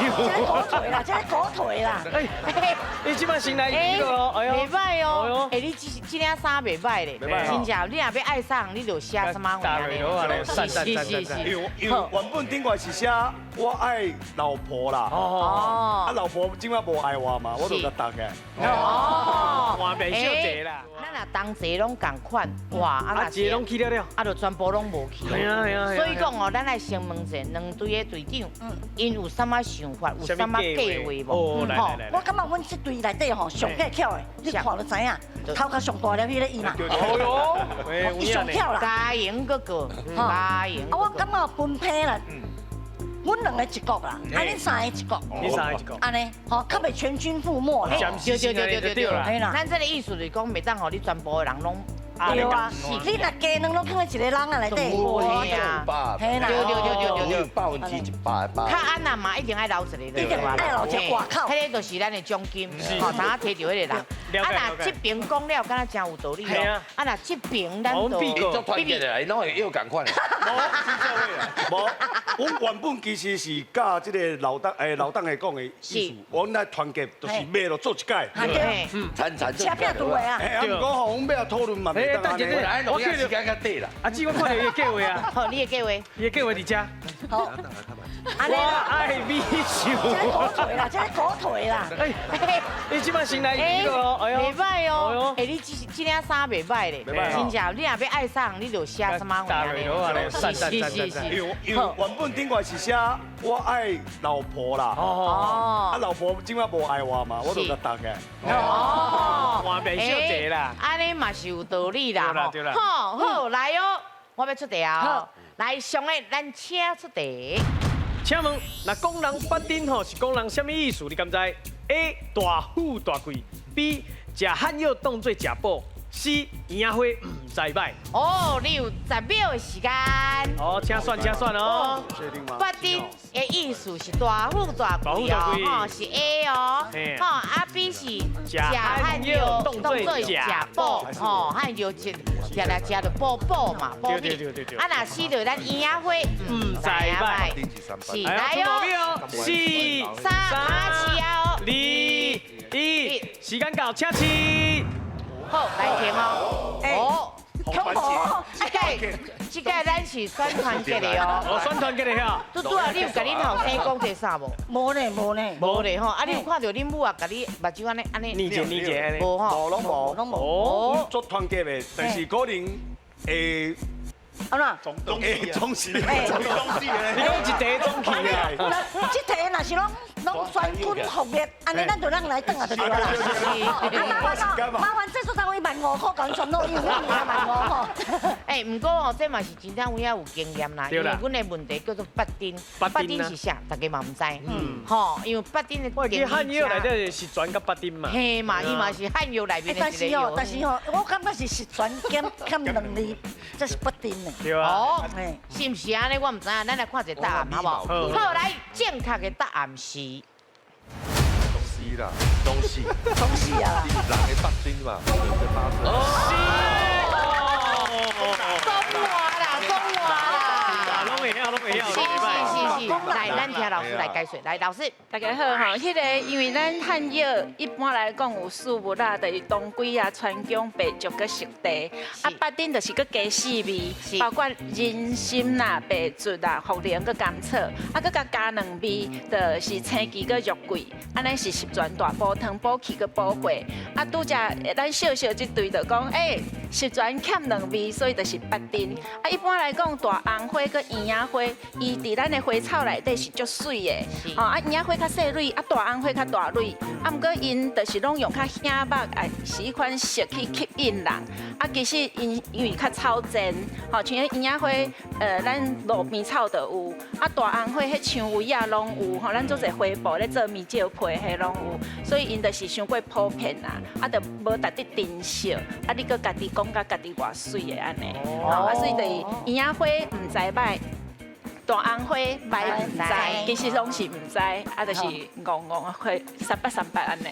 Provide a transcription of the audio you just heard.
秀。这个狗腿啦，这个狗腿啦。哎，你即摆新来一个哦，哎呦，袂歹哦哦。哎，你这领衫袂歹咧，袂歹哦真正，你若要爱上，你就写什么大蕊头啊嘞，是赞赞是赞赞赞。是是。因为原本顶外是写我爱老婆啦，哦，啊老婆今晚无爱我嘛，我就甲打开。哦，换袂少济啦。咱若同齐拢共款，哇，啊，一个拢去了了。啊，就全部拢无去。系啊系啊。所以讲哦，咱来先问者两队的队长，因有什么想法，有什么计划无？哦，来来来。我感觉阮这队内底吼上计巧的，你看就知影，头壳上大了迄个伊嘛，哦哟，伊上巧啦。嘉莹哥哥，嘉莹。啊，我感觉分配啦，阮两个一国啦，啊，恁三个一国，你三个一个。安尼，吼，较袂全军覆没啦。对啦。嘿啦，咱这个意思就是讲，袂当互你全部的人拢对啊，你若家两拢放在一个人啊内底，嘿啊，嘿啦，对。 100%100%。较安那嘛，一定爱留一个，一定爱留一个外口。迄个就是咱的奖金，吼，等下摕到迄个人。啊，若这边讲了，敢若真有道理哦。啊，若这边咱就你做团结的，拢会又赶快。无，阮原本其实是甲即个老党的讲的意思，阮来团结，就是买落做一届。对，惨车拼对的啊。哎，啊，毋过吼，阮要讨论嘛，袂当安尼。来，我时间较短啦。啊，姊我看到伊的计划啊，好，你的计划，伊的计划伫遮。好，安尼我啦。爱美秀。这个狗腿啦，这个狗腿啦。哎，你即摆新来一个哦，哎呦，袂歹哦。哎，你这领衫袂歹咧，袂歹真正，你若要爱上，你就写什么大蕊头啊嘞，赞赞赞赞赞。因为原本顶外是写我爱老婆啦，哦，啊老婆今晚无爱我嘛，我就甲打开。哦，换袂少济啦。安尼嘛是有道理啦。对啦。好，好来哦，我要出题哦。来，上个咱请出题。请问，那讲人八丁吼是讲人什么意思？你敢知 ？A. 大富大贵 ，B. 食汉药当做食补 ，C. 烟花唔知歹。哦，你有10秒的时间。哦，请算哦。确定吗？八丁的意思是大富大贵哦，吼是 A 哦，吼啊 B 是食汉药当做食补，吼汉药食来食就补嘛，补品。啊那 C 就咱烟花唔知歹，是来哦，4、3、2、1，时间到，请起。好来听哦，哦。恐怖！这个咱是选团结的哦。哦，选团结的遐。拄拄啊，你有甲恁后生讲这啥无？无呢，无呢。无咧吼，啊，你有看到恁母啊，甲你目睭安尼？理解安尼。无吼，无拢无，拢无。哦，阮做团结的，但是可能会安怎？总是总是，你讲一地总去啊？这题若是拢全军覆灭，安尼咱就咱来转啊，就对啦。麻烦这数单位15000，甲阮全落，因为阮也15000吼。哎，毋过哦，这嘛是真正有影有经验啦，因为阮的问题叫做八丁，八丁是啥？大家嘛毋知。吼，因为八丁的我记汉药内底是全甲八丁嘛。嘿嘛，伊嘛是汉药内面的一个药。但是吼，我感觉是实全减2字，这是不丁的。对啊。哦，是毋是安尼？我毋知影，咱来看一个答案，好无？好，来，正确的答案是。东西啊，人的北京嘛，人的巴士。中华啦，拢会晓。是，来，咱听老师来解说。来，老师，大家好哈，迄个因为咱汉药一般来讲有四物啦，就是当归啊、川芎、白术佮熟地，啊八丁就是佮加4味，包括人参啦、白术啦、茯苓佮甘草，啊佮加2味，就是青桔佮肉桂，安尼是十全大补汤、补气佮补血。啊拄则咱小小这队就讲，十全欠2味，所以就是八丁。啊一般来讲，大红花佮圆仔花，伊伫咱的花草内底是足水的，啊圆仔花较细蕊，啊大红花较大蕊，啊毋过因就是拢用较轻目，是迄款色去吸引人。啊其实因为较草真，像圆仔花，咱路边草就有，啊大红花迄蔷薇啊拢有，咱做者花布咧做面照皮迄拢有，所以因就是伤过普遍啦，啊就无值得珍惜，啊你搁家己讲甲家己偌水的安尼，啊所以就是圆仔花毋知歹。大红花白唔知，其实拢是唔知，啊，就是戆啊，会300安尼。